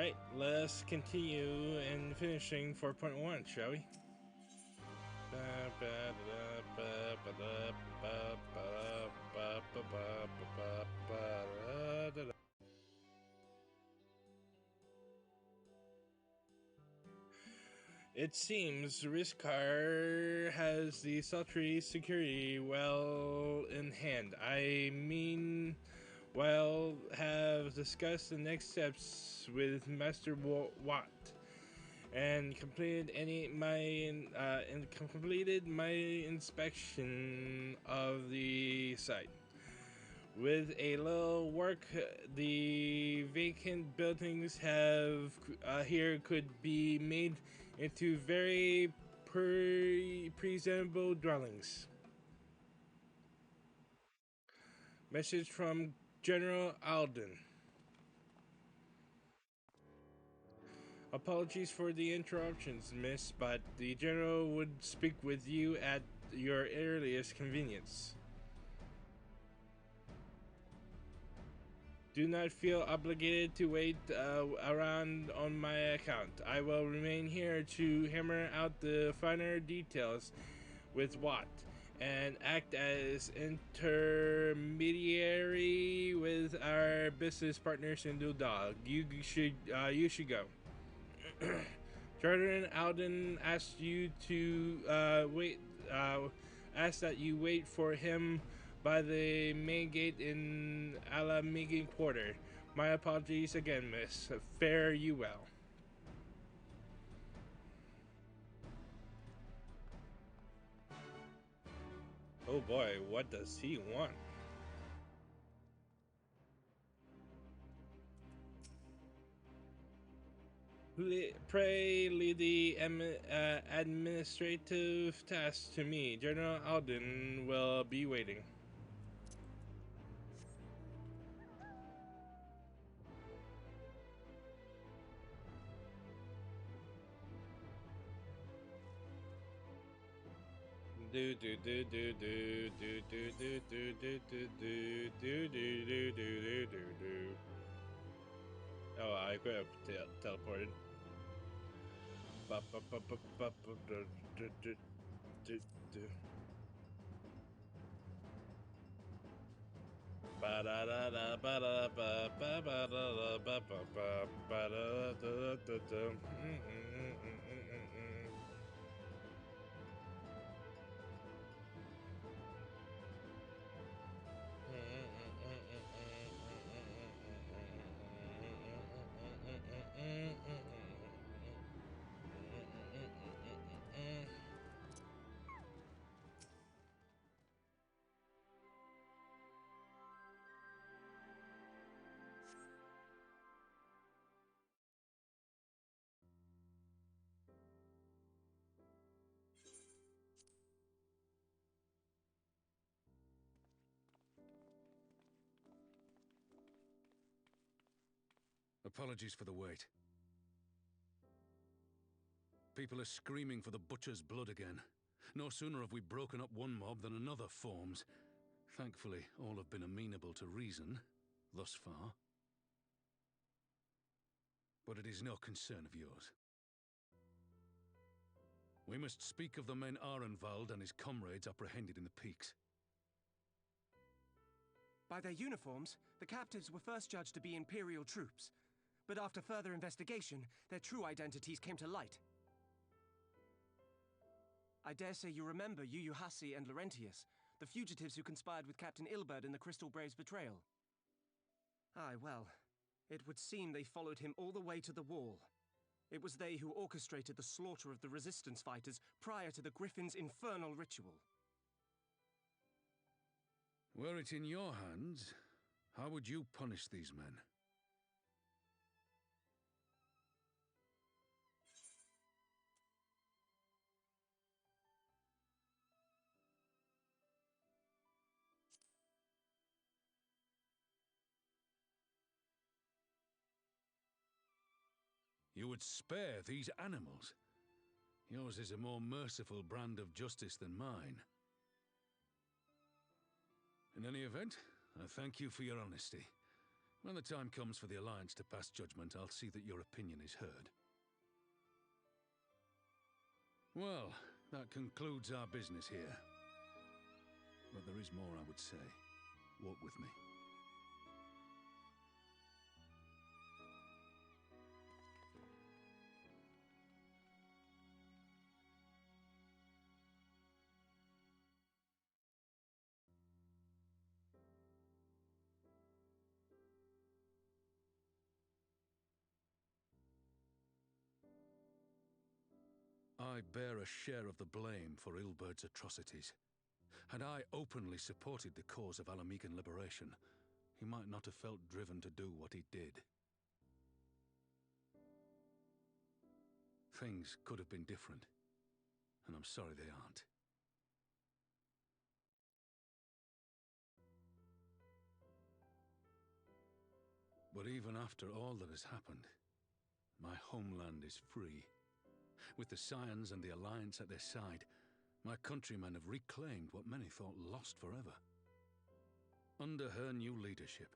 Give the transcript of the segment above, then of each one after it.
Alright, let's continue and finishing 4.1, shall we? It seems Riskar has the sultry security well in hand. I mean, well, have discussed the next steps with Master Watt and completed my inspection of the site. With a little work, the vacant buildings have here could be made into very presentable dwellings. Message from General Alden. Apologies for the interruptions, miss, but the General would speak with you at your earliest convenience. Do not feel obligated to wait around on my account. I will remain here to hammer out the finer details with Watt and act as intermediary with our business partner Sindhu Dog. You should go. Jordan Alden asked you to wait. Asked that you wait for him by the main gate in Alamegin Quarter. My apologies again, miss. Fare you well. Oh boy, what does he want? Pray leave the administrative tasks to me. General Alden will be waiting. Do do do do do do do do do do do do do do do do do. Oh, I could have teleported. Apologies for the wait. People are screaming for the butcher's blood again. No sooner have we broken up one mob than another forms. Thankfully, all have been amenable to reason, thus far. But it is no concern of yours. We must speak of the men Arenvald and his comrades apprehended in the peaks. By their uniforms, the captives were first judged to be Imperial troops. But after further investigation, their true identities came to light. I dare say you remember Yuyuhasi and Laurentius, the fugitives who conspired with Captain Ilberd in the Crystal Brave's betrayal. Aye, well, it would seem they followed him all the way to the wall. It was they who orchestrated the slaughter of the resistance fighters prior to the Griffin's infernal ritual. Were it in your hands, how would you punish these men? You would spare these animals. Yours is a more merciful brand of justice than mine. In any event, I thank you for your honesty. When the time comes for the Alliance to pass judgment, I'll see that your opinion is heard. Well, that concludes our business here. But there is more I would say. Walk with me. I bear a share of the blame for Ilberd's atrocities. Had I openly supported the cause of Alamegan liberation, he might not have felt driven to do what he did. Things could have been different, and I'm sorry they aren't. But even after all that has happened, my homeland is free. With the Scions and the Alliance at their side, my countrymen have reclaimed what many thought lost forever. Under her new leadership,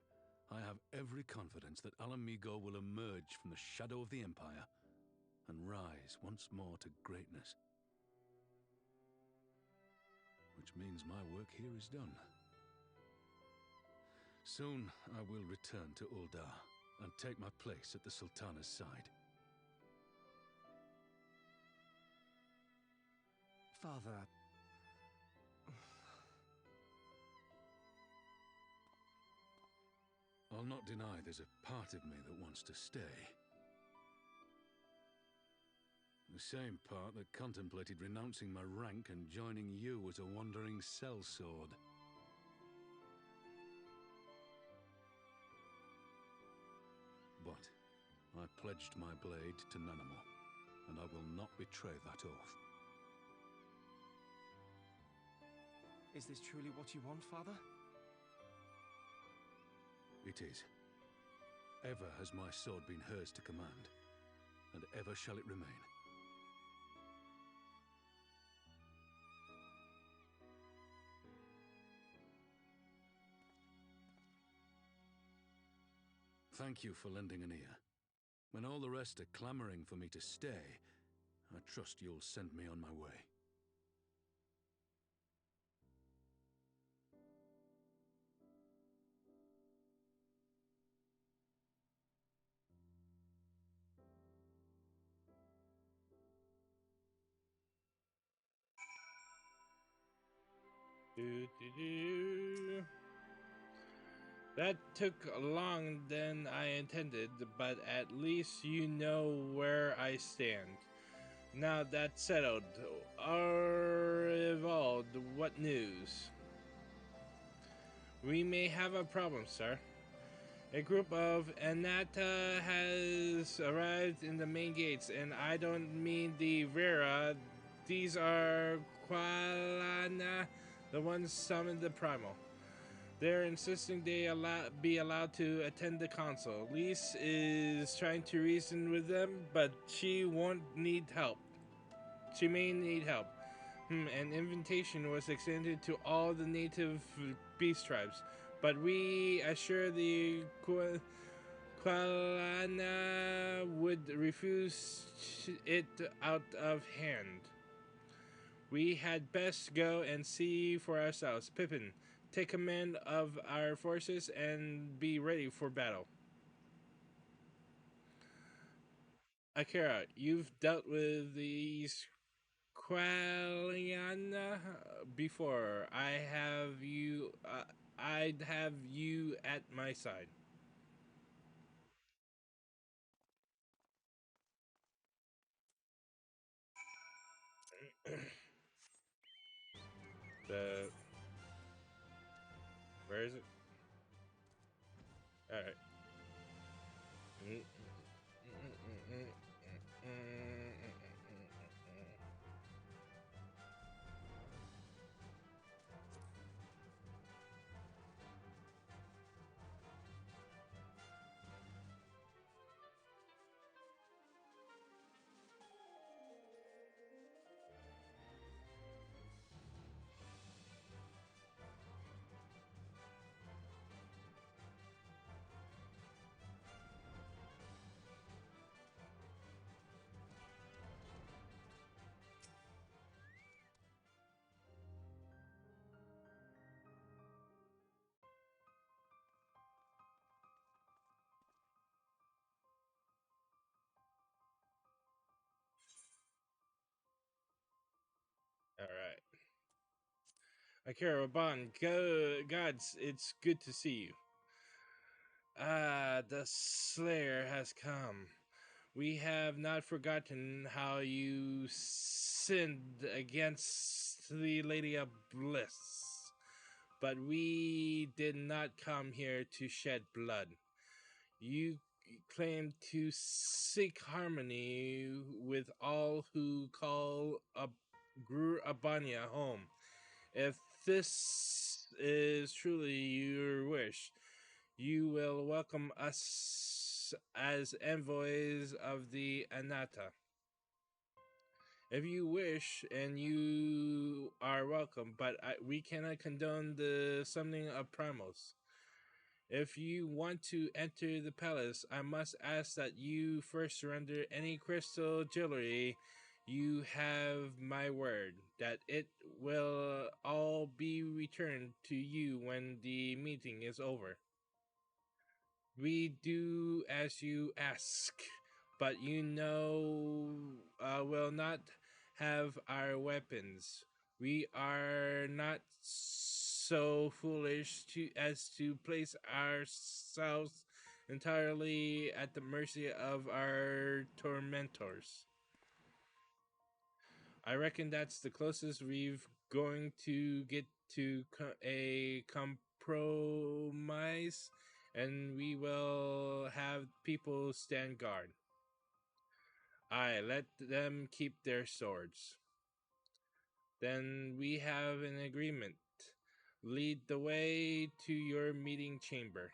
I have every confidence that Alamigo will emerge from the shadow of the Empire and rise once more to greatness. Which means my work here is done. Soon I will return to Uldar and take my place at the Sultana's side. Father... I'll not deny there's a part of me that wants to stay. The same part that contemplated renouncing my rank and joining you as a wandering sellsword. But I pledged my blade to Nanamo, and I will not betray that oath. Is this truly what you want, Father? It is. Ever has my sword been hers to command, and ever shall it remain. Thank you for lending an ear. When all the rest are clamoring for me to stay, I trust you'll send me on my way. That took longer than I intended, but at least you know where I stand. Now that's settled, Arivald, what news? We may have a problem, sir. A group of Anata has arrived in the main gates, and I don't mean the Vera. These are Qualana, the ones summoned the Primal. They're insisting they be allowed to attend the council. Lise is trying to reason with them, but she won't need help. She may need help. An invitation was extended to all the native beast tribes, but we assure the Qualana would refuse it out of hand. We had best go and see for ourselves. Pippin, take command of our forces and be ready for battle. Akira, you've dealt with these Qualiana before. I'd have you at my side. Where is it? All right. Akira Raban, gods, it's good to see you. Ah, the Slayer has come. We have not forgotten how you sinned against the Lady of Bliss. But we did not come here to shed blood. You claim to seek harmony with all who call Gru Abanya home. If this is truly your wish, you will welcome us as envoys of the Anata. If you wish, and you are welcome, but we cannot condone the summoning of primals. If you want to enter the palace, I must ask that you first surrender any crystal jewelry. You have my word that it will all be returned to you when the meeting is over. We do as you ask, but you know will not have our weapons. We are not so foolish to place ourselves entirely at the mercy of our tormentors. I reckon that's the closest we've going to get to a compromise, and we will have people stand guard. I let them keep their swords. Then we have an agreement. Lead the way to your meeting chamber.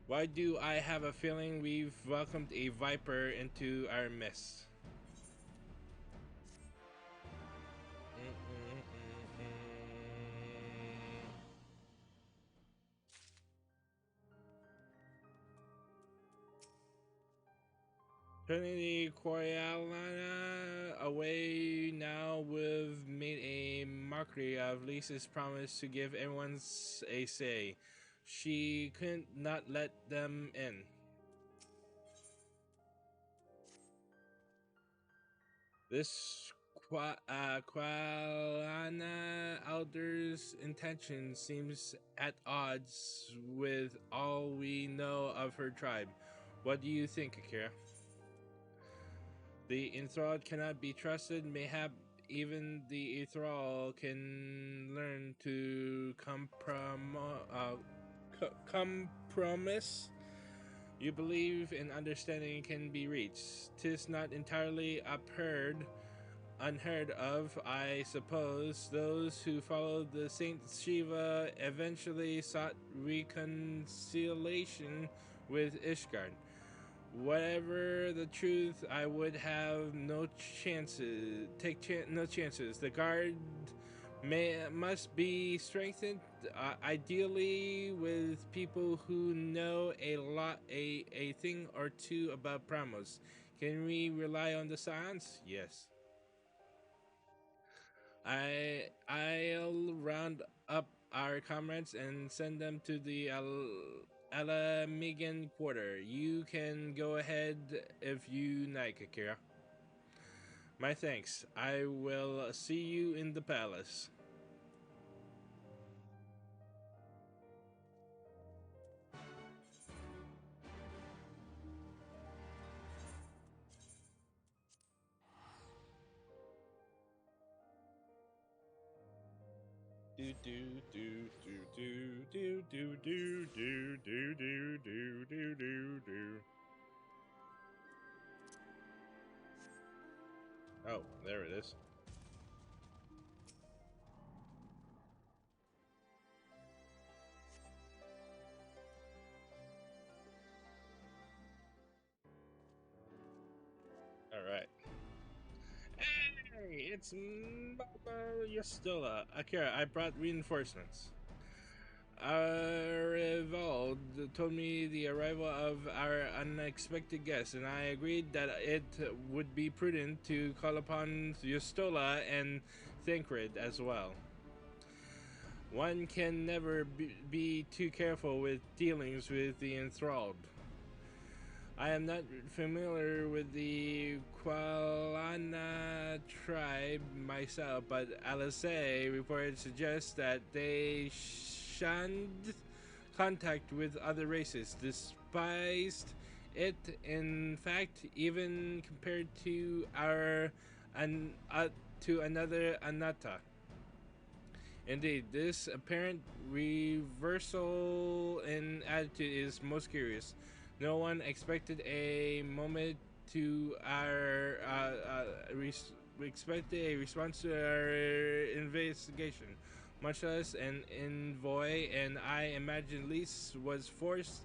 Why do I have a feeling we've welcomed a viper into our midst? Turning the Koyalana away now, we've made a mockery of Lisa's promise to give everyone a say. She couldn't not let them in. This Koyalana elder's intention seems at odds with all we know of her tribe. What do you think, Akira? The enthralled cannot be trusted. Mayhap even the enthralled can learn to compromise. You believe in understanding can be reached. 'Tis not entirely unheard of, I suppose. Those who followed the Saint Shiva eventually sought reconciliation with Ishgard. Whatever the truth, I would have no chances. No chances. The guard must be strengthened, ideally with people who know a thing or two about Pramos. Can we rely on the science? Yes. I'll round up our comrades and send them to the Alamigan quarter. You can go ahead if you like, Akira. My thanks. I will see you in the palace. Do do do do do do do do do do do do do do. Oh, there it is. All right. Hey, it's Mama Yastola. Akira, I brought reinforcements. Arivald told me the arrival of our unexpected guest, and I agreed that it would be prudent to call upon Yastola and Thancred as well. One can never be too careful with dealings with the enthralled. I am not familiar with the Qualana tribe myself, but Alice reports suggest that they shunned contact with other races, despised it, in fact, even compared to to another Anatta. Indeed, this apparent reversal in attitude is most curious. No one expected a moment to our expected a response to our investigation, much less an envoy, and I imagine Lise was forced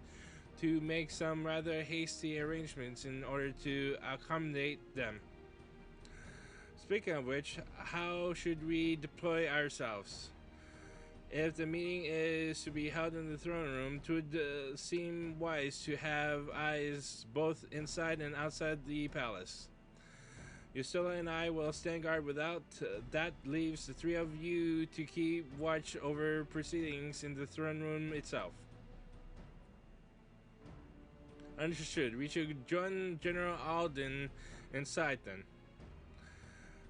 to make some rather hasty arrangements in order to accommodate them. Speaking of which, how should we deploy ourselves? If the meeting is to be held in the throne room, it would seem wise to have eyes both inside and outside the palace. Yustila and I will stand guard without. That leaves the three of you to keep watch over proceedings in the throne room itself. Understood. We should join General Alden inside then.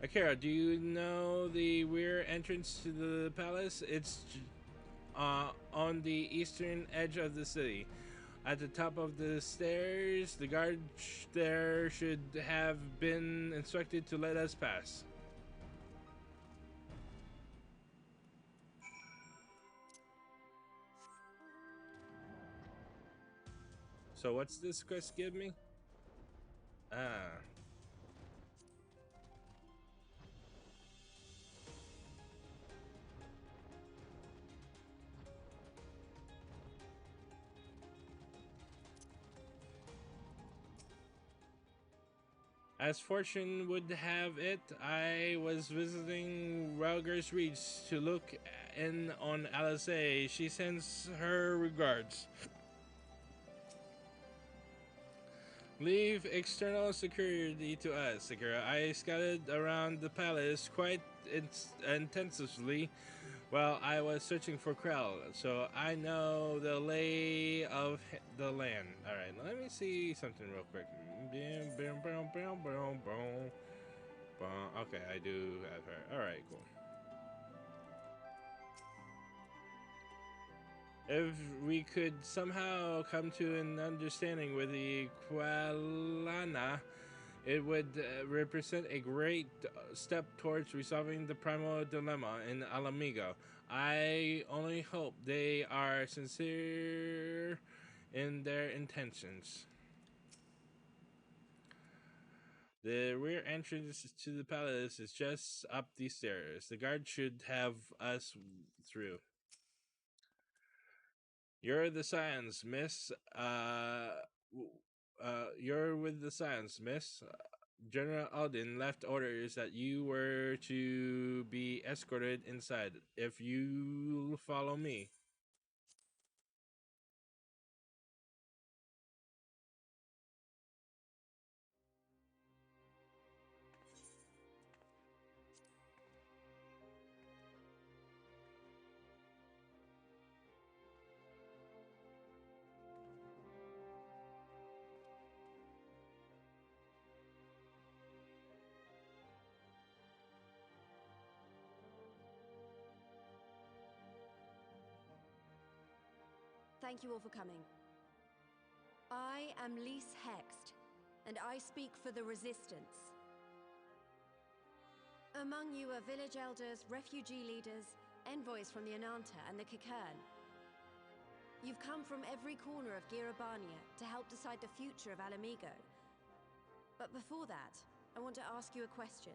Akira, do you know the rear entrance to the palace? It's on the eastern edge of the city. At the top of the stairs, the guard there should have been instructed to let us pass. So what's this quest give me? Ah. As fortune would have it, I was visiting Rauger's Reach to look in on Alice. She sends her regards. Leave external security to us, Sakura. I scouted around the palace quite intensively while I was searching for Krell, so I know the lay of the land. Alright, let me see something real quick. Okay, I do have her. Alright, cool. If we could somehow come to an understanding with the Qualana, it would represent a great step towards resolving the primal dilemma in Alamigo. I only hope they are sincere in their intentions. The rear entrance to the palace is just up these stairs. The guard should have us through. You're the science, miss. You're with the science, miss. General Alden left orders that you were to be escorted inside if you follow me. Thank you all for coming. I am Lise Hext, and I speak for the Resistance. Among you are village elders, refugee leaders, envoys from the Ananta and the Kikern. You've come from every corner of Girabania to help decide the future of Alamigo. But before that, I want to ask you a question.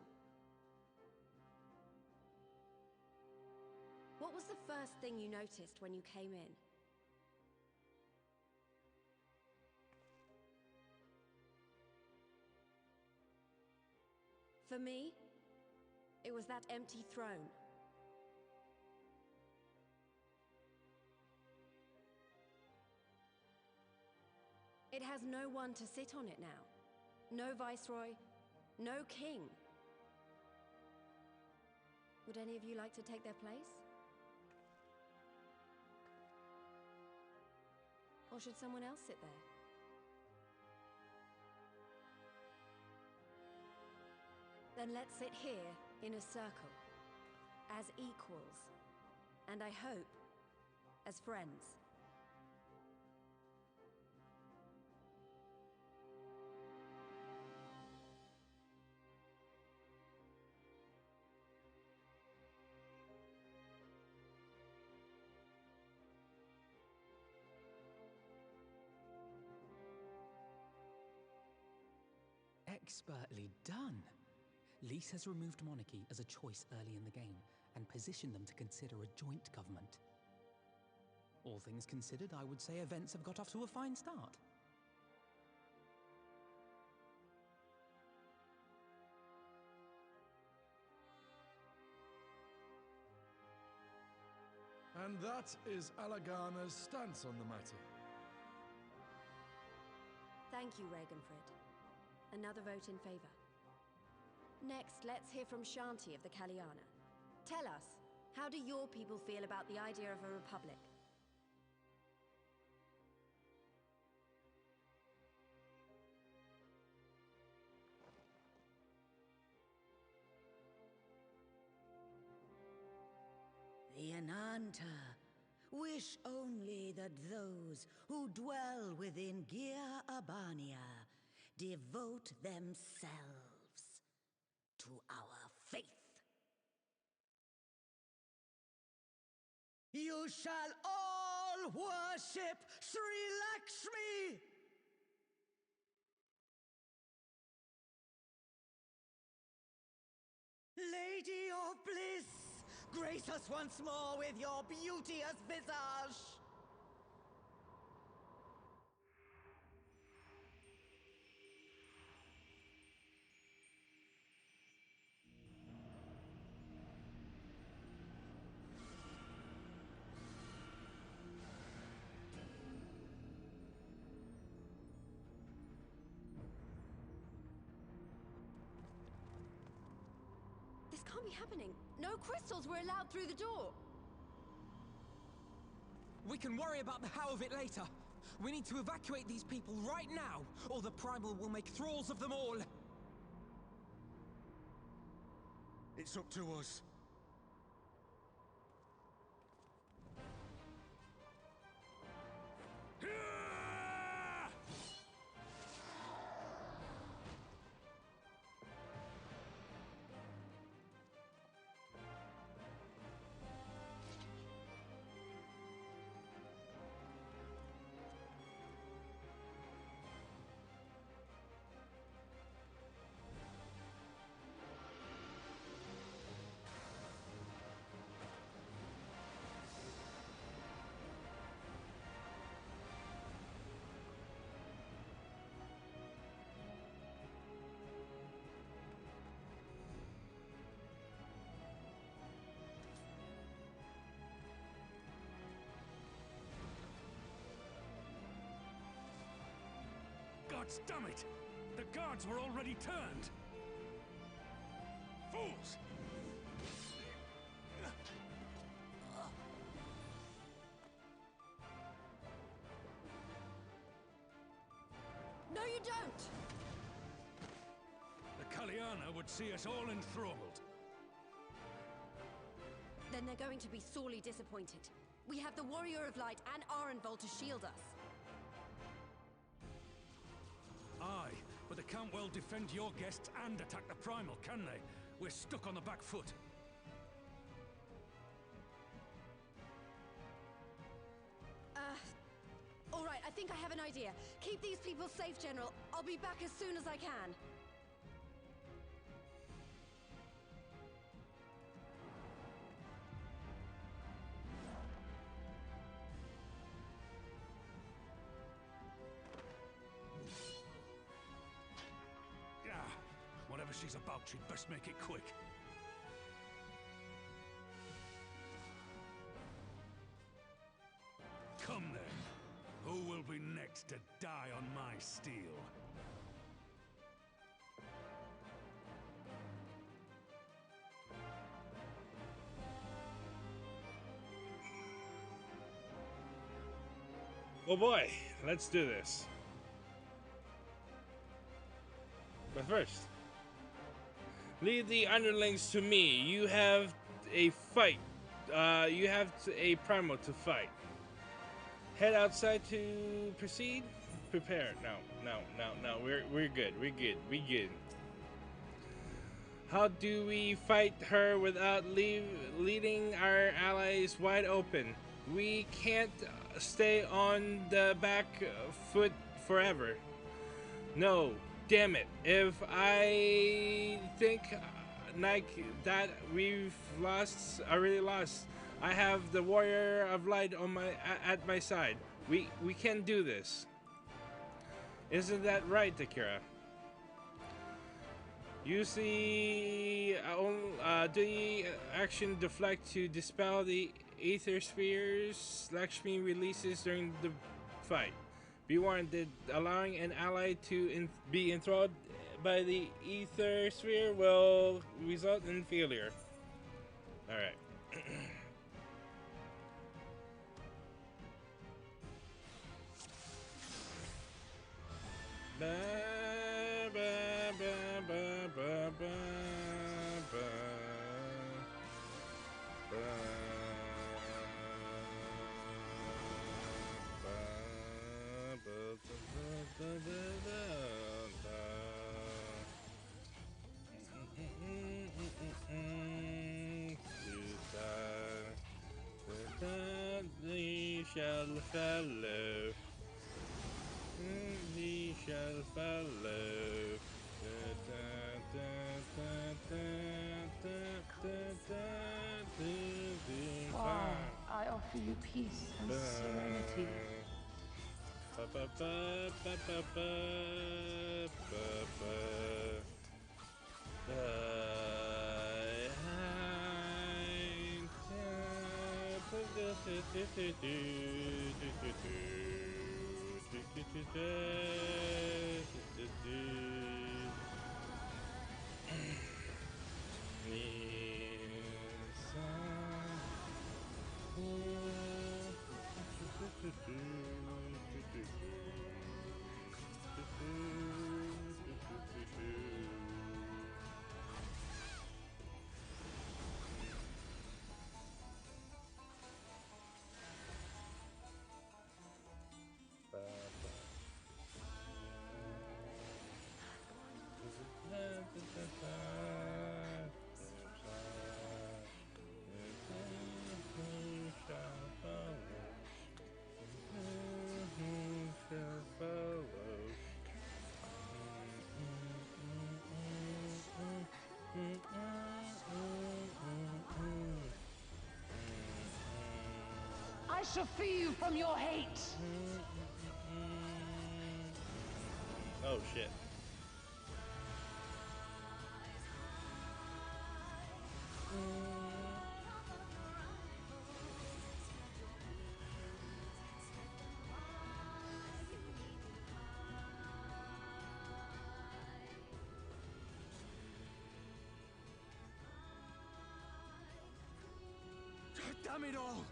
What was the first thing you noticed when you came in? For me, it was that empty throne. It has no one to sit on it now. No viceroy, no king. Would any of you like to take their place? Or should someone else sit there? Then let's sit here in a circle, as equals, and I hope, as friends. Expertly done. Lys has removed monarchy as a choice early in the game, and positioned them to consider a joint government. All things considered, I would say events have got off to a fine start. And that is Alagana's stance on the matter. Thank you, Ragenfrid. Another vote in favor. Next, let's hear from Shanti of the Kalyana. Tell us, how do your people feel about the idea of a republic? The Ananta wish only that those who dwell within Gir Abania devote themselves to our faith. You shall all worship Sri Lakshmi! Lady of Bliss, grace us once more with your beauteous visage! This can't be happening. No crystals were allowed through the door. We can worry about the how of it later. We need to evacuate these people right now, or the Primal will make thralls of them all. It's up to us. Gods damn it! The guards were already turned! Fools! No, you don't! The Kalyana would see us all enthralled. Then they're going to be sorely disappointed. We have the Warrior of Light and Arenvald to shield us. Aye, but they can't well defend your guests and attack the Primal, can they? We're stuck on the back foot. All right, I think I have an idea. Keep these people safe, General. I'll be back as soon as I can. Whatever she's about, she'd best make it quick. Come then. Who will be next to die on my steel? Oh boy, let's do this. But first, leave the underlings to me. You have a fight. You have a primal to fight. Head outside to proceed. Prepare. No. We're good. We're good. How do we fight her without leading our allies wide open? We can't stay on the back foot forever. No, damn it. If I think Nike that we've lost, I really lost. I have the warrior of light on at my side. We can do this. Isn't that right, Akira? Use the action deflect to dispel the ether spheres Lakshmi releases during the fight. Be warned that allowing an ally to be enthralled by the ether sphere will result in failure. Alright. We shall follow. We shall follow. I offer you peace and serenity. I shall free you from your hate. Oh shit. Damn it all!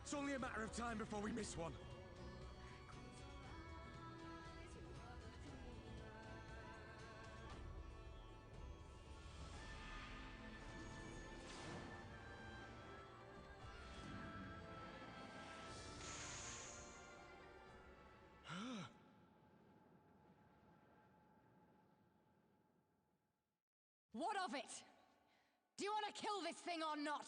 It's only a matter of time before we miss one. What of it? Do you want to kill this thing or not?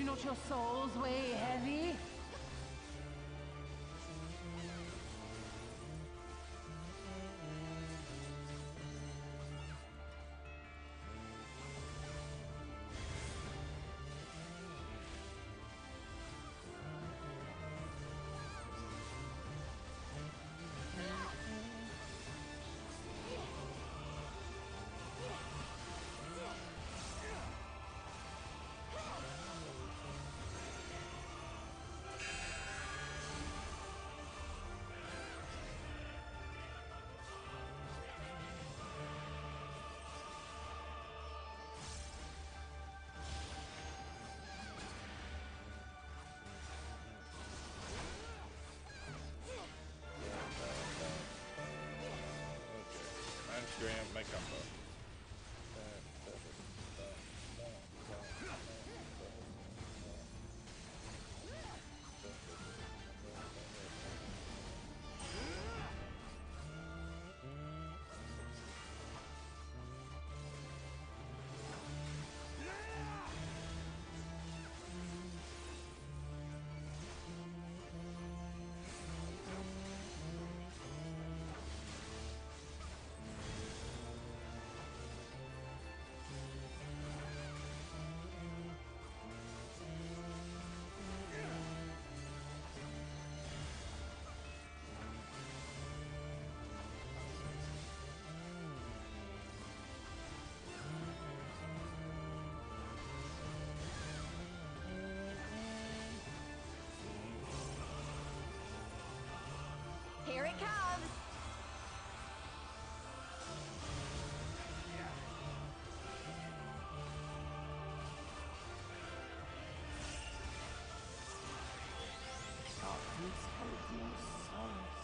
not your souls weigh heavy? I'm screwing up my combo. Here it comes! Darkness holds no solace.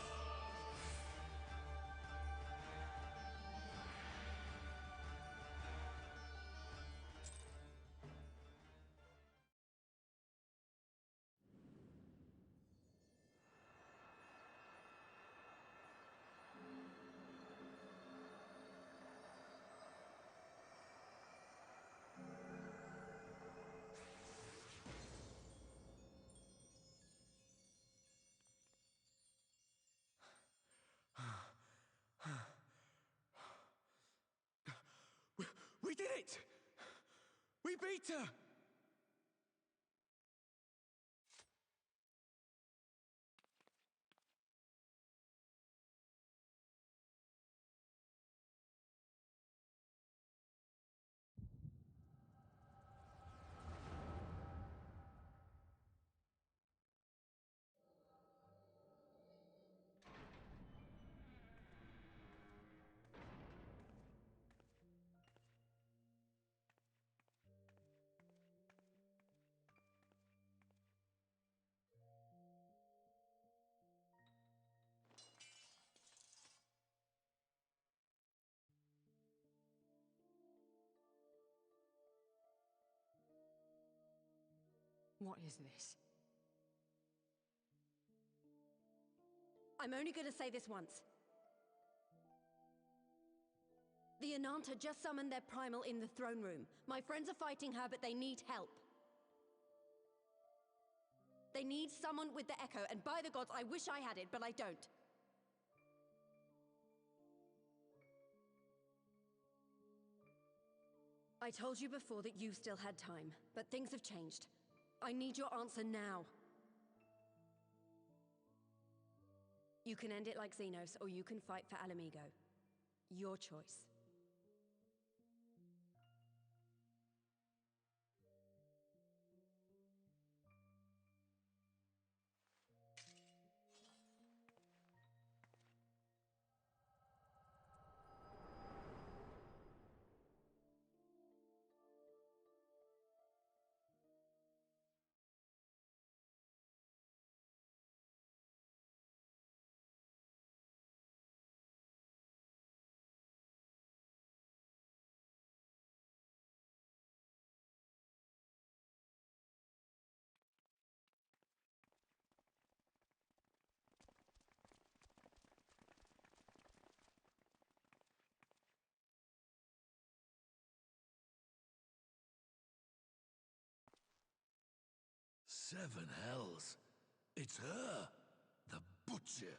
We did it! We beat her! What is this? I'm only gonna say this once. The Ananta just summoned their primal in the throne room. My friends are fighting her, but they need help. They need someone with the Echo, and by the gods, I wish I had it, but I don't. I told you before that you still had time, but things have changed. I need your answer now. You can end it like Xenos, or you can fight for Alamigo. Your choice. Seven hells. It's her, the butcher.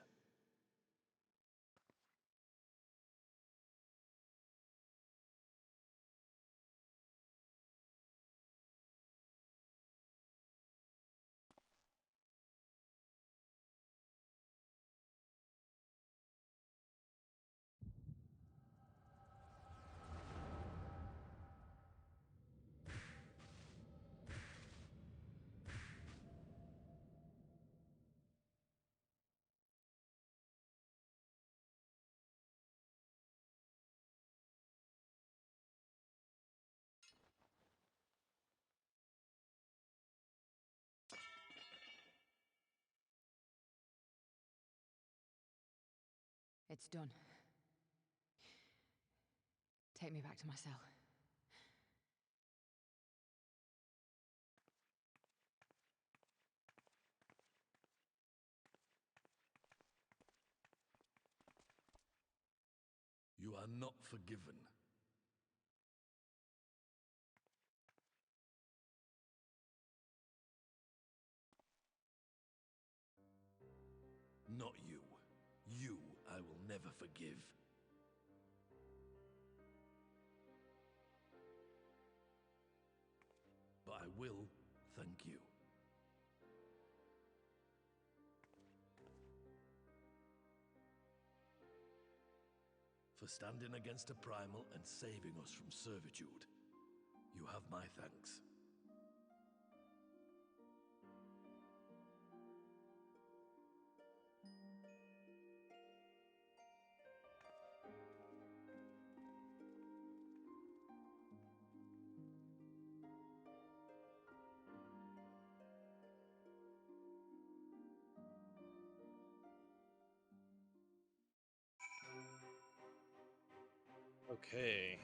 It's done. Take me back to my cell. You are not forgiven. Not you. You I will never forgive. But I will thank you. For standing against a primal and saving us from servitude. You have my thanks. Okay.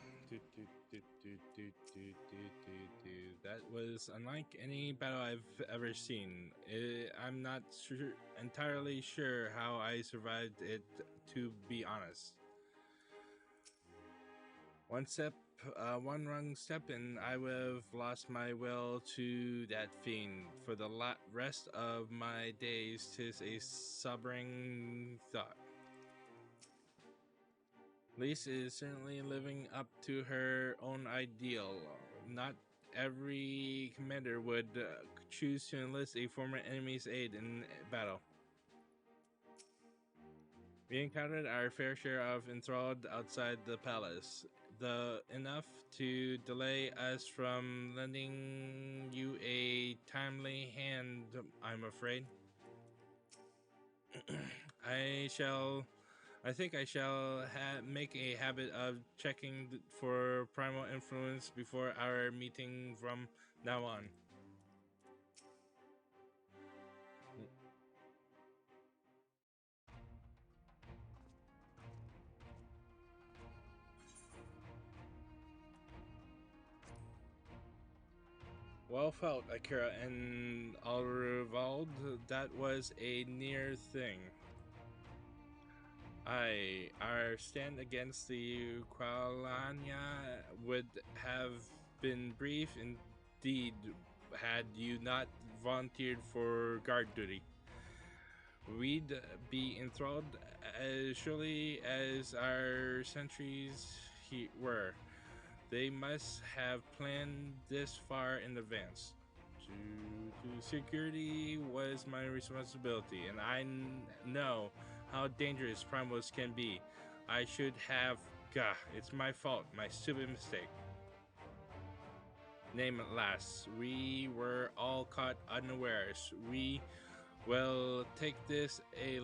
That was unlike any battle I've ever seen. I'm not entirely sure how I survived it, to be honest. One wrong step and I would have lost my will to that fiend. For the rest of my days, 'tis a sobering thought. Lise is certainly living up to her own ideal. Not every commander would choose to enlist a former enemy's aid in battle. We encountered our fair share of enthralled outside the palace, enough to delay us from lending you a timely hand, I'm afraid. I think I shall make a habit of checking for primal influence before our meeting from now on. Well felt, Akira and Alrivald. That was a near thing. Our stand against the Qualania would have been brief indeed had you not volunteered for guard duty. We'd be enthralled as surely as our sentries were. They must have planned this far in advance. Security was my responsibility, and I know how dangerous primals can be. I should have... Gah, it's my fault, my stupid mistake. Name it last. We were all caught unawares. We will take this as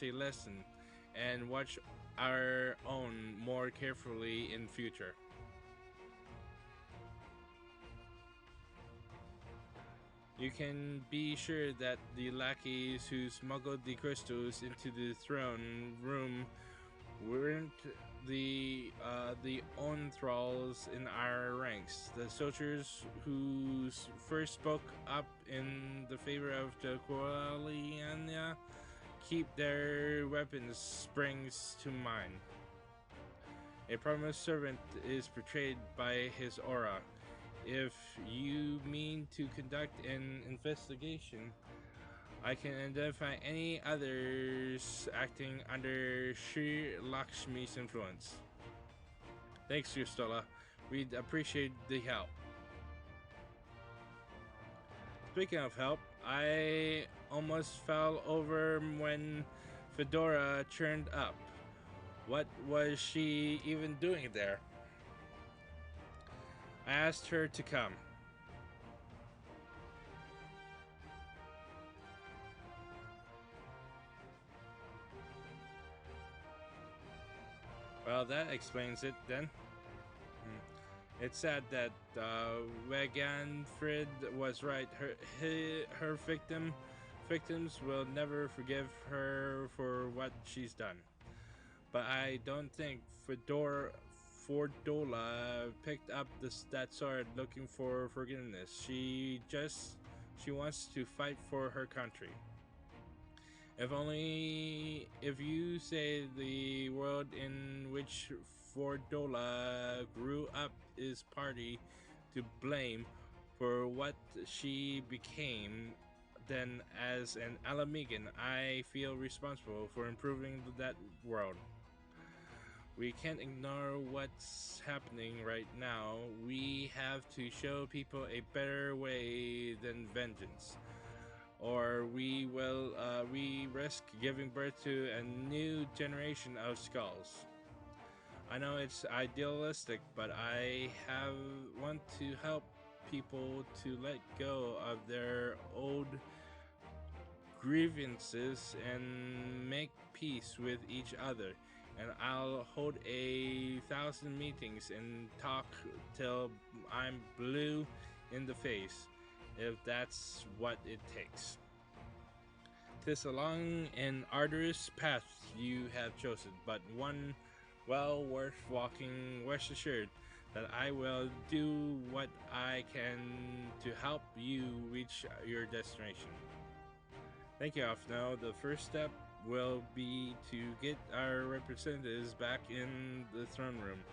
a lesson and watch our own more carefully in future. You can be sure that the lackeys who smuggled the crystals into the throne room weren't the own thralls in our ranks. The soldiers who first spoke up in the favor of the Qualiania keep their weapons springs to mind. A promised servant is portrayed by his aura. If you mean to conduct an investigation, I can identify any others acting under Sri Lakshmi's influence. Thanks, Stola. We'd appreciate the help. Speaking of help, I almost fell over when Fedora turned up. What was she even doing there? I asked her to come. Well, that explains it then. It's sad that Weganfrid was right. Her victims will never forgive her for what she's done. But I don't think Fordola picked up that sword looking for forgiveness. She wants to fight for her country. If you say the world in which Fordola grew up is party to blame for what she became, then as an Alamegan, I feel responsible for improving that world. We can't ignore what's happening right now. We have to show people a better way than vengeance, or we risk giving birth to a new generation of skulls. I know it's idealistic, but I want to help people to let go of their old grievances and make peace with each other. And I'll hold 1,000 meetings and talk till I'm blue in the face, if that's what it takes. 'Tis a long and arduous path you have chosen, but one well worth walking. Rest assured that I will do what I can to help you reach your destination. Thank you, Afno. The first step will be to get our representatives back in the throne room.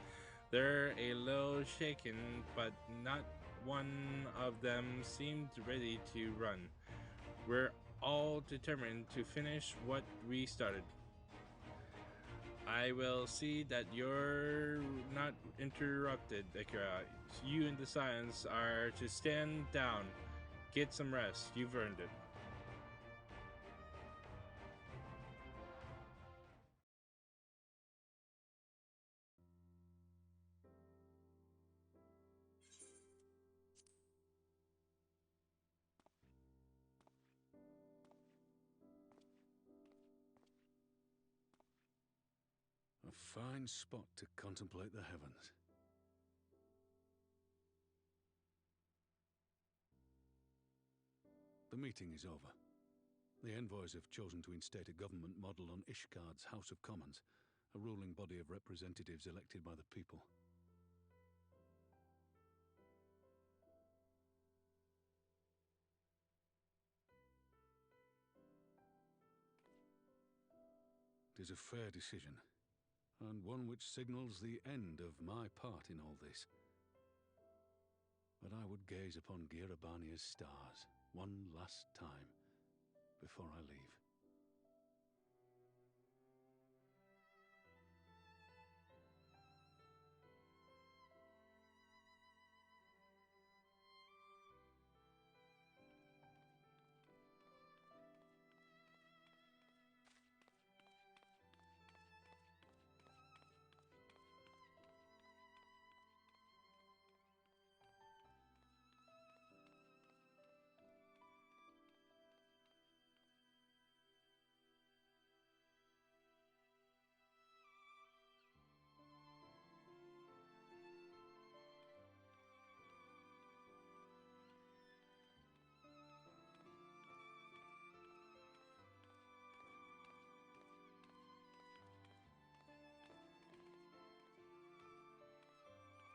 They're a little shaken, but not one of them seemed ready to run. We're all determined to finish what we started. I will see that you're not interrupted, Akira. You and the Science are to stand down. Get some rest. You've earned it. A fine spot to contemplate the heavens. The meeting is over. The envoys have chosen to instate a government model on Ishgard's House of Commons, a ruling body of representatives elected by the people. It is a fair decision, and one which signals the end of my part in all this. But I would gaze upon Girabania's stars one last time before I leave.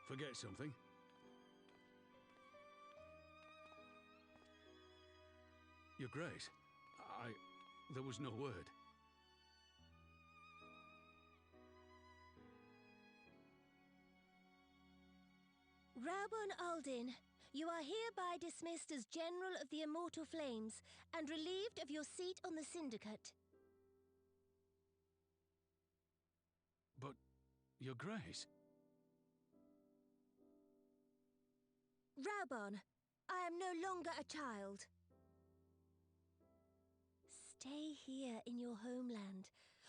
Forget something? Your Grace, there was no word. Raubon Aldin, you are hereby dismissed as General of the Immortal Flames and relieved of your seat on the Syndicate. But, Your Grace... Raubon, I am no longer a child. Stay here in your homeland.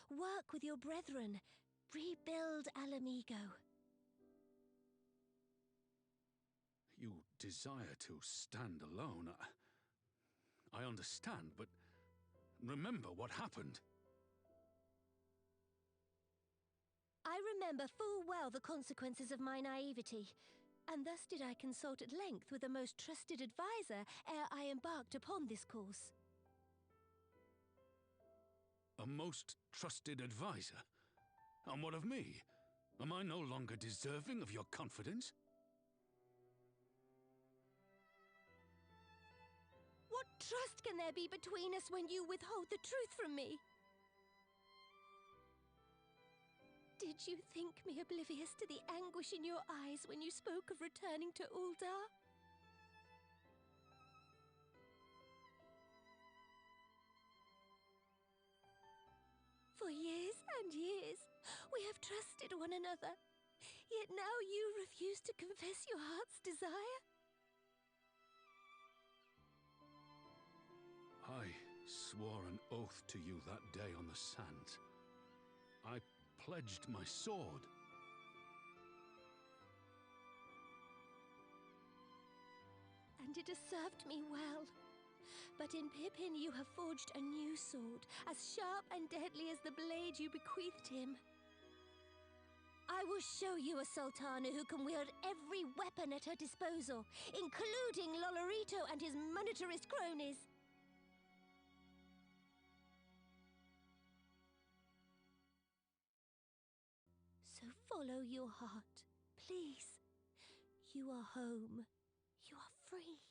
Work with your brethren. Rebuild Alamigo. You desire to stand alone. I understand, but remember what happened. I remember full well the consequences of my naivety, and thus did I consult at length with a most trusted advisor ere I embarked upon this course. A most trusted advisor? And what of me? Am I no longer deserving of your confidence? What trust can there be between us when you withhold the truth from me? Did you think me oblivious to the anguish in your eyes when you spoke of returning to Uldar? For years and years, we have trusted one another. Yet now you refuse to confess your heart's desire? I swore an oath to you that day on the sands. I pledged my sword. And it has served me well. But in Pippin you have forged a new sword, as sharp and deadly as the blade you bequeathed him. I will show you a Sultana who can wield every weapon at her disposal, including Lolorito and his monetarist cronies. So follow your heart, please. You are home. You are free.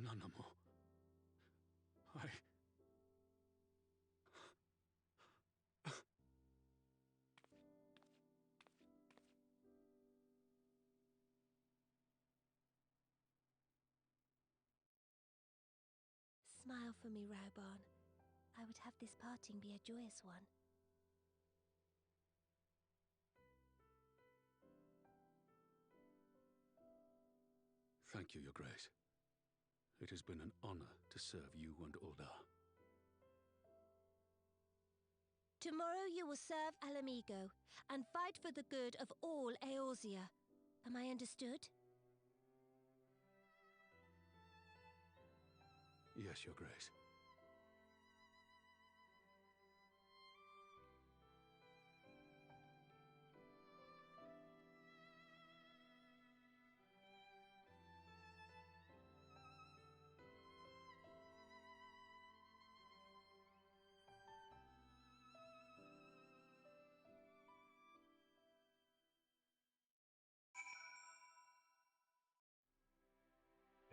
Nanamo. I... Smile for me, Raubon. I would have this parting be a joyous one. Thank you, Your Grace. It has been an honor to serve you and Uldar. Tomorrow you will serve Alamigo and fight for the good of all Eorzea. Am I understood? Yes, Your Grace.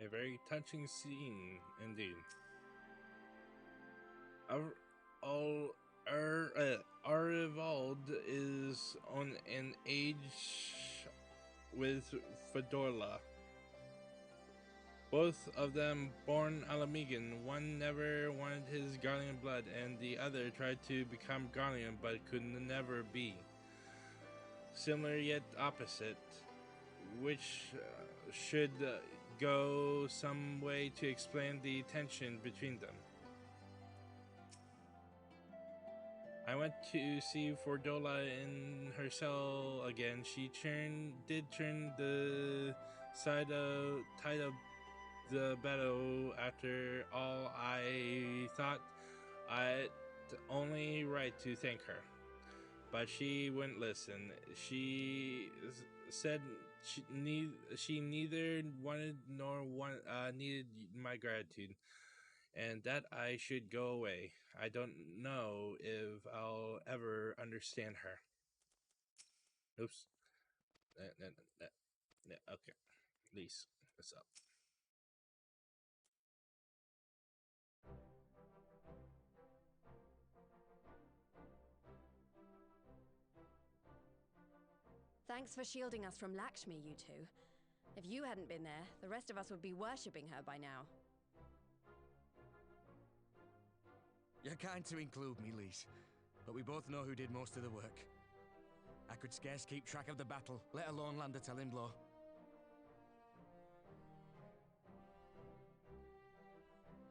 A very touching scene indeed. Arivald is on an age with Fedorla. Both of them born Alamigan. One never wanted his Garlean blood, and the other tried to become Garlean but could never be. Similar yet opposite, which should go some way to explain the tension between them. I went to see Fordola in her cell again. She did turn the tide of the battle. After all, I thought I'd only right to thank her. But she wouldn't listen. She said she neither wanted nor needed my gratitude, and that I should go away. I don't know if I'll ever understand her. Oops. Okay. Lise, what's up? Thanks for shielding us from Lakshmi, you two. If you hadn't been there, the rest of us would be worshipping her by now. You're kind to include me, Lise, but we both know who did most of the work. I could scarce keep track of the battle, let alone land a telling blow.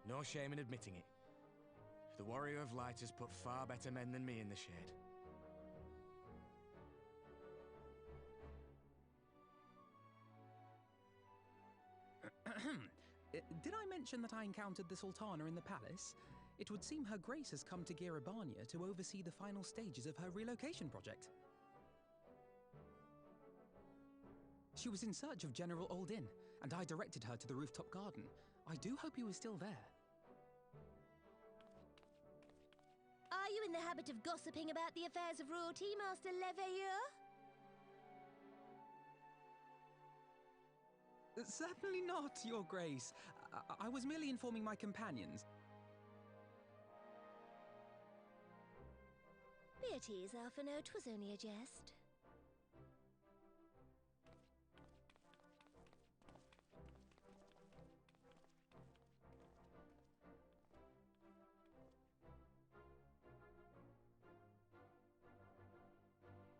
No shame in admitting it. The Warrior of Light has put far better men than me in the shade. Did I mention that I encountered the Sultana in the palace? It would seem Her Grace has come to Girabania to oversee the final stages of her relocation project. She was in search of General Oldin, and I directed her to the rooftop garden. I do hope he was still there. Are you in the habit of gossiping about the affairs of royalty, Master Leveilleur? Certainly not, Your Grace. I was merely informing my companions. Be at ease, Alphino. 'Twas only a jest.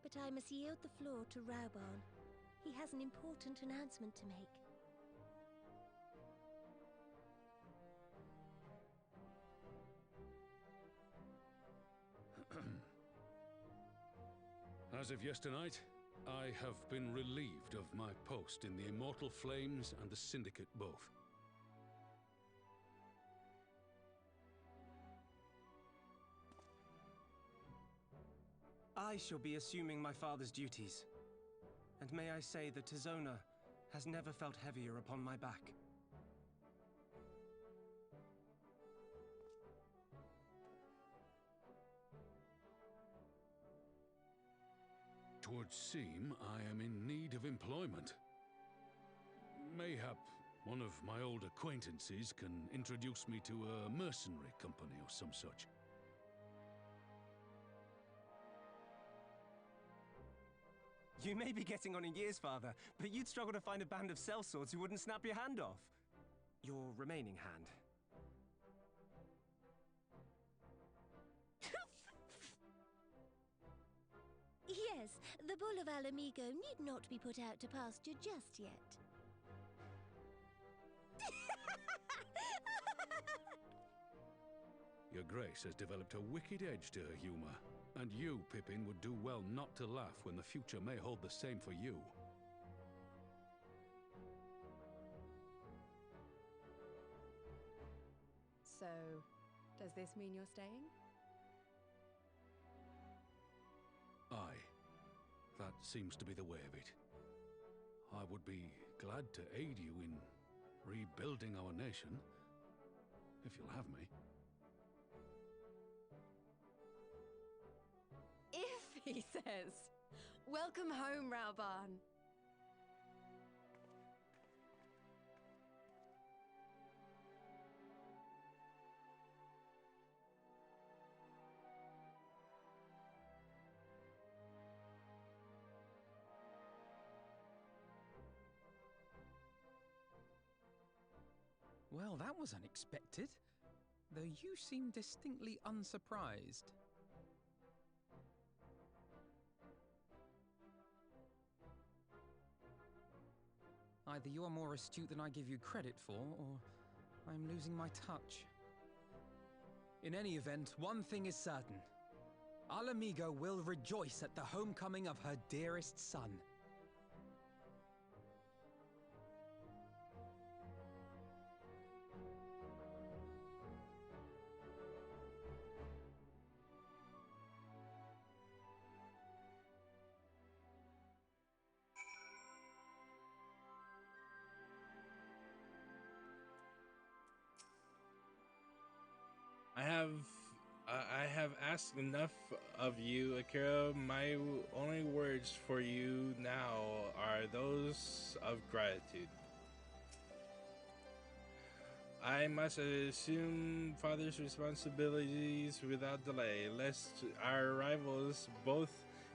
But I must yield the floor to Raoban. He has an important announcement to make. As of yesternight, I have been relieved of my post in the Immortal Flames and the Syndicate both. I shall be assuming my father's duties. And may I say that Tizona has never felt heavier upon my back. Twould seem I am in need of employment. Mayhap one of my old acquaintances can introduce me to a mercenary company or some such. You may be getting on in years, Father, but you'd struggle to find a band of sellswords who wouldn't snap your hand off. Your remaining hand. Yes, the bull of Alamigo need not be put out to pasture just yet. Your Grace has developed a wicked edge to her humor, and you, Pippin, would do well not to laugh when the future may hold the same for you. So, does this mean you're staying? Aye. That seems to be the way of it. I would be glad to aid you in rebuilding our nation, if you'll have me. If, he says. Welcome home, Raoban. Well, that was unexpected, though you seem distinctly unsurprised. Either you are more astute than I give you credit for, or I'm losing my touch. In any event, one thing is certain. Alamigo will rejoice at the homecoming of her dearest son. I have asked enough of you, Akira. My only words for you now are those of gratitude. I must assume father's responsibilities without delay, lest our rivals, both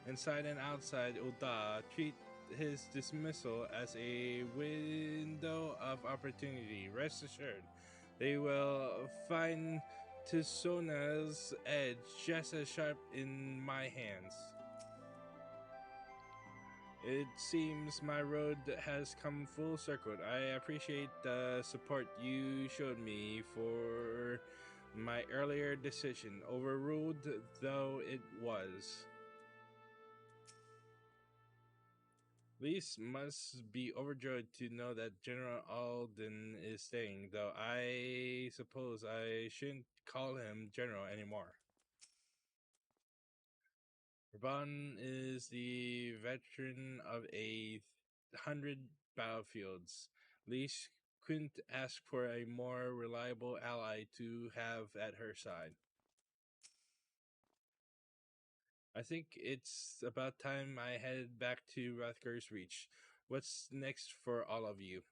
inside and outside Ul'dah treat his dismissal as a window of opportunity. Rest assured, they will find Tisona's edge just as sharp in my hands. It seems my road has come full circle. I appreciate the support you showed me for my earlier decision, overruled though it was. Lise must be overjoyed to know that General Alden is staying, though I suppose I shouldn't call him General anymore. Raban is the veteran of 100 battlefields. Lise couldn't ask for a more reliable ally to have at her side. I think it's about time I headed back to Rathgar's Reach. What's next for all of you?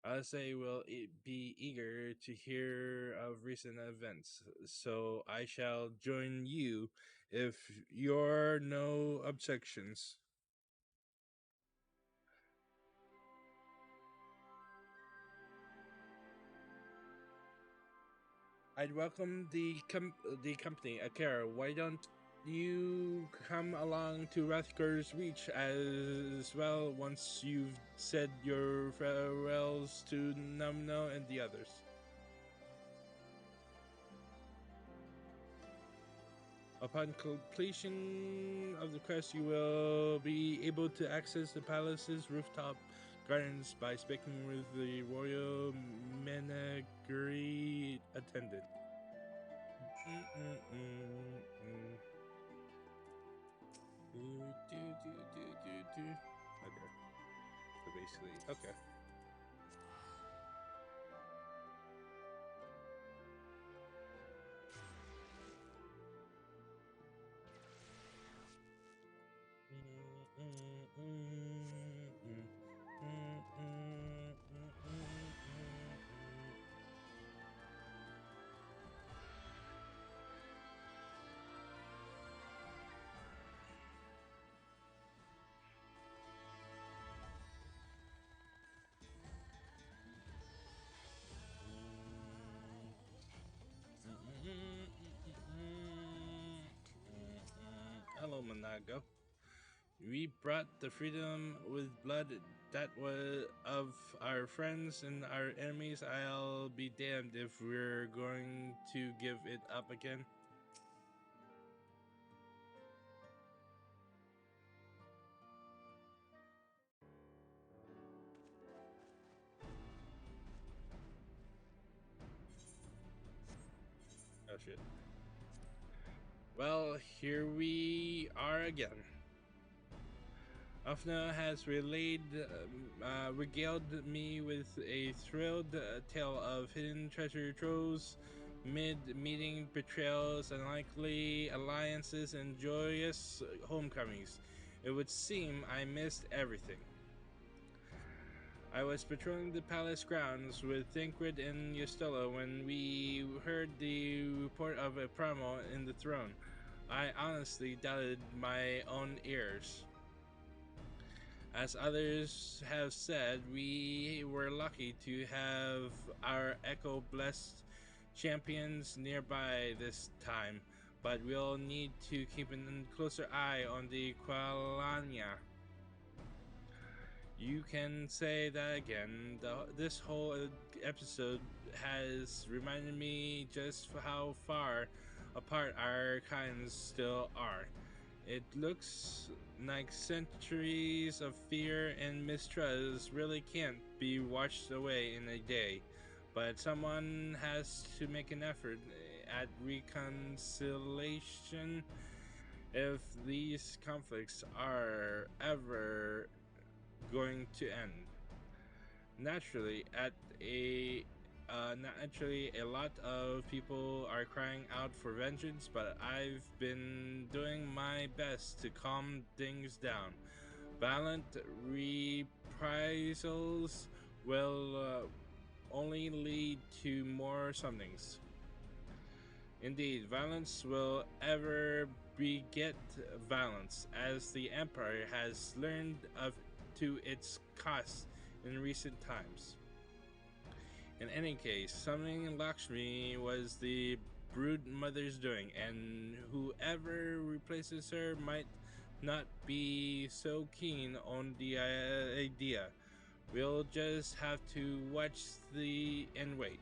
Alise will be eager to hear of recent events, so I shall join you if you're no objections. I'd welcome the company, Akira. Why don't you come along to Rathgar's Reach as well once you've said your farewells to Numno and the others? Upon completion of the quest, you will be able to access the palace's rooftop gardens by speaking with the royal menagerie attendant. Okay. So basically, okay. Hello, Monago. We brought the freedom with blood that was of our friends and our enemies. I'll be damned if we're going to give it up again. Oh shit. Well, here we are again. Ufna has regaled me with a thrilled tale of hidden treasure troves, mid-meeting betrayals, unlikely alliances, and joyous homecomings. It would seem I missed everything. I was patrolling the palace grounds with Thancred and Yostella when we heard the report of a primal in the throne. I honestly doubted my own ears. As others have said, we were lucky to have our Echo-blessed champions nearby this time, but we'll need to keep a closer eye on the Qualania. You can say that again. This whole episode has reminded me just how far apart our kinds still are. It looks like centuries of fear and mistrust really can't be washed away in a day, but someone has to make an effort at reconciliation if these conflicts are ever going to end. Naturally, naturally, a lot of people are crying out for vengeance, but I've been doing my best to calm things down. Violent reprisals will only lead to more summonings. Indeed, violence will ever beget violence, as the Empire has learned of to its cost in recent times. In any case, summoning Lakshmi was the brood mother's doing, and whoever replaces her might not be so keen on the idea. We'll just have to watch and wait.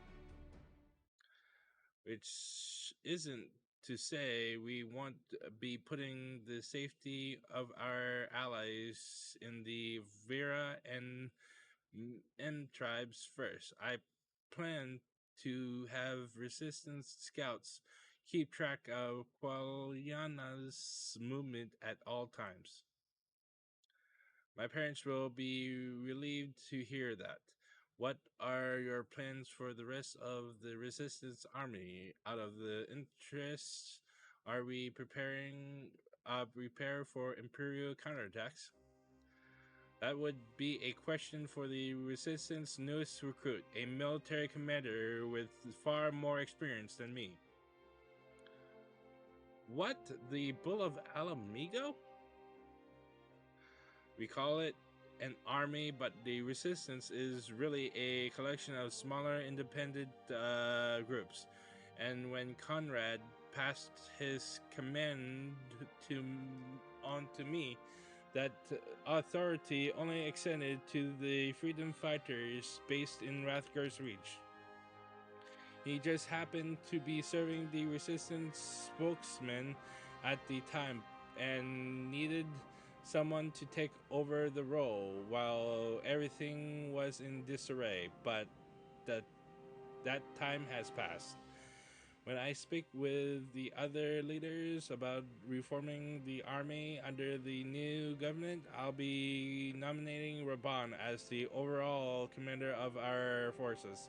Which isn't to say we won't be putting the safety of our allies in the Vera and M tribes first. I plan to have resistance scouts keep track of Qualyana's movement at all times. My parents will be relieved to hear that. What are your plans for the rest of the resistance army? Out of the interests, are we prepare for imperial counterattacks? That would be a question for the resistance newest recruit, a military commander with far more experience than me. What? The Bull of Alamigo? We call it an army, but the resistance is really a collection of smaller independent groups. And when Conrad passed his command on to me, that authority only extended to the freedom fighters based in Rathgar's Reach. He just happened to be serving the resistance spokesman at the time and needed someone to take over the role while everything was in disarray, but that time has passed. When I speak with the other leaders about reforming the army under the new government, I'll be nominating Raban as the overall commander of our forces.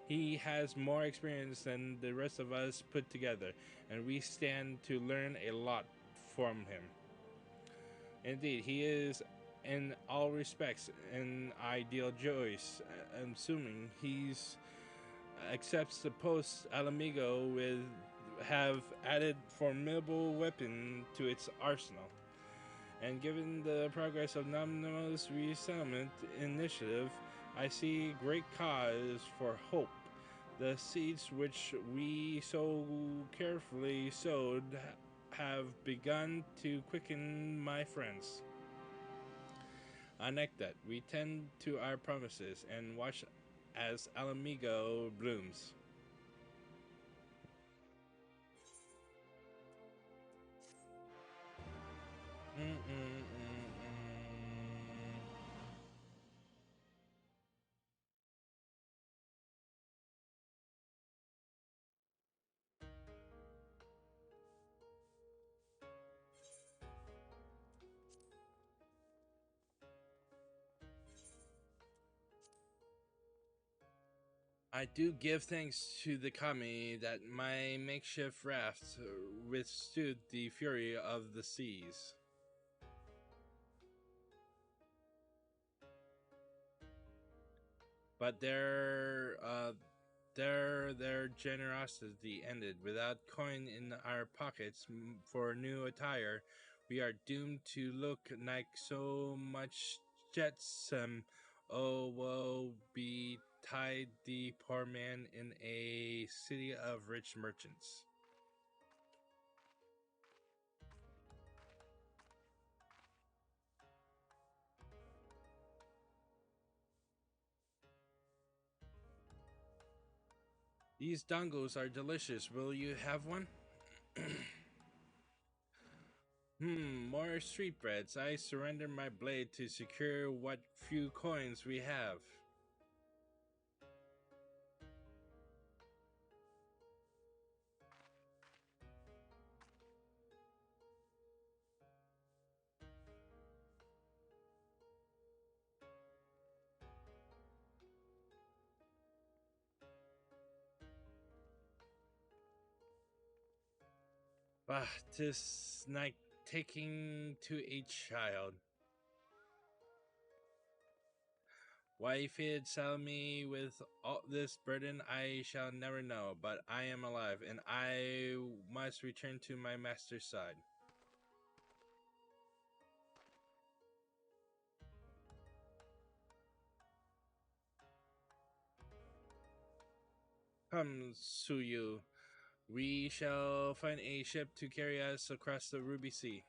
He has more experience than the rest of us put together, and we stand to learn a lot from him. Indeed, he is in all respects an ideal choice, assuming he's accepts the post Alamigo with have added formidable weapon to its arsenal. And given the progress of Namno's resettlement initiative, I see great cause for hope. The seeds which we so carefully sowed have begun to quicken, my friends. Anecdote, we tend to our promises and watch as Alamigo blooms. I do give thanks to the kami that my makeshift raft withstood the fury of the seas. But their generosity ended. Without coin in our pockets for new attire, we are doomed to look like so much jetsam. Oh, woe betide the poor man in a city of rich merchants. These dongos are delicious. Will you have one? More sweetbreads. I surrender my blade to secure what few coins we have. Ah, 'tis like taking to a child. Why feed Salome with all this burden I shall never know, but I am alive, and I must return to my master's side. Come, Suyu. We shall find a ship to carry us across the Ruby Sea.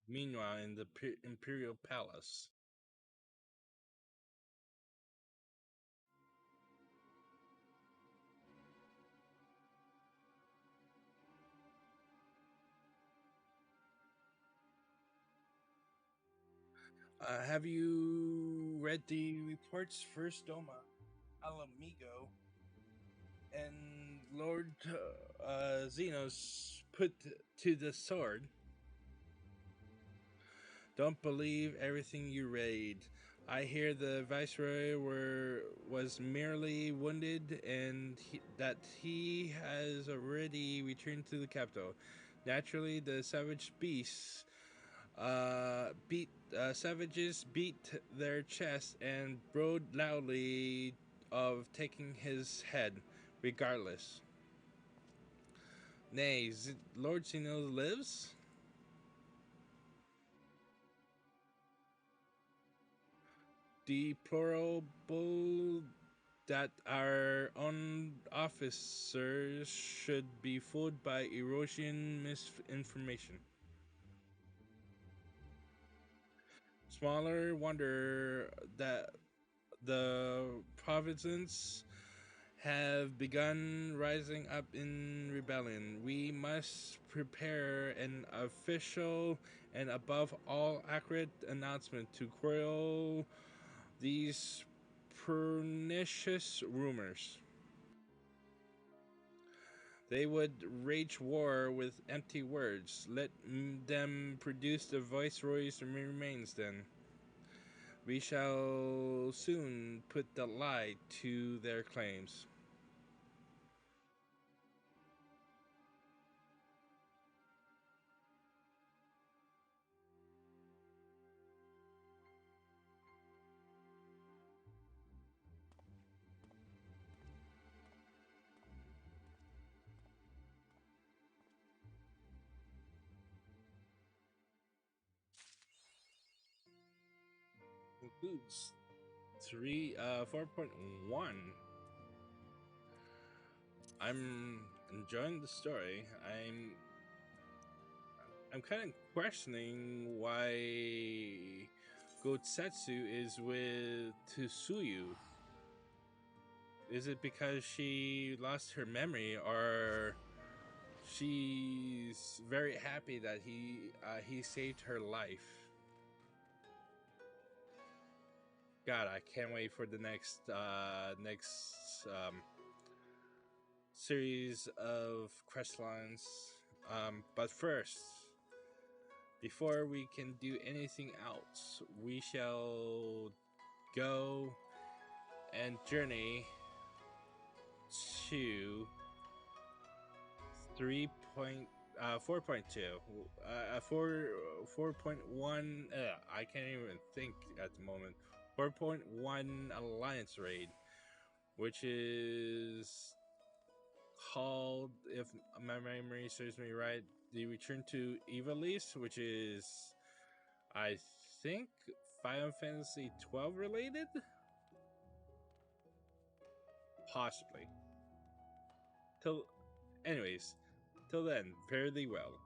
Meanwhile, in the Imperial Palace. Have you read the reports? First Doma, Alamigo, and Lord Xenos put to the sword. Don't believe everything you read. I hear the Viceroy was merely wounded and that he has already returned to the capital. Naturally, the savage beasts savages beat their chests and brayed loudly of taking his head, regardless. Nay, Lord Zeno lives? Deplorable that our own officers should be fooled by Erosian misinformation. Smaller wonder that the provinces have begun rising up in rebellion. We must prepare an official and above all accurate announcement to quell these pernicious rumors. They would wage war with empty words. Let them produce the viceroy's remains then. We shall soon put the lie to their claims. Includes 4.1. I'm enjoying the story. I'm kind of questioning why Gotsetsu is with Tsuyu. Is it because she lost her memory, or she's very happy that he saved her life? God, I can't wait for the next series of quest lines. But first, before we can do anything else, we shall go and journey to 4.1. I can't even think at the moment. 4.1 Alliance Raid, which is called, if my memory serves me right, the Return to Ivalice, which is, I think, Final Fantasy XII related? Possibly. Anyways, till then, fare thee well.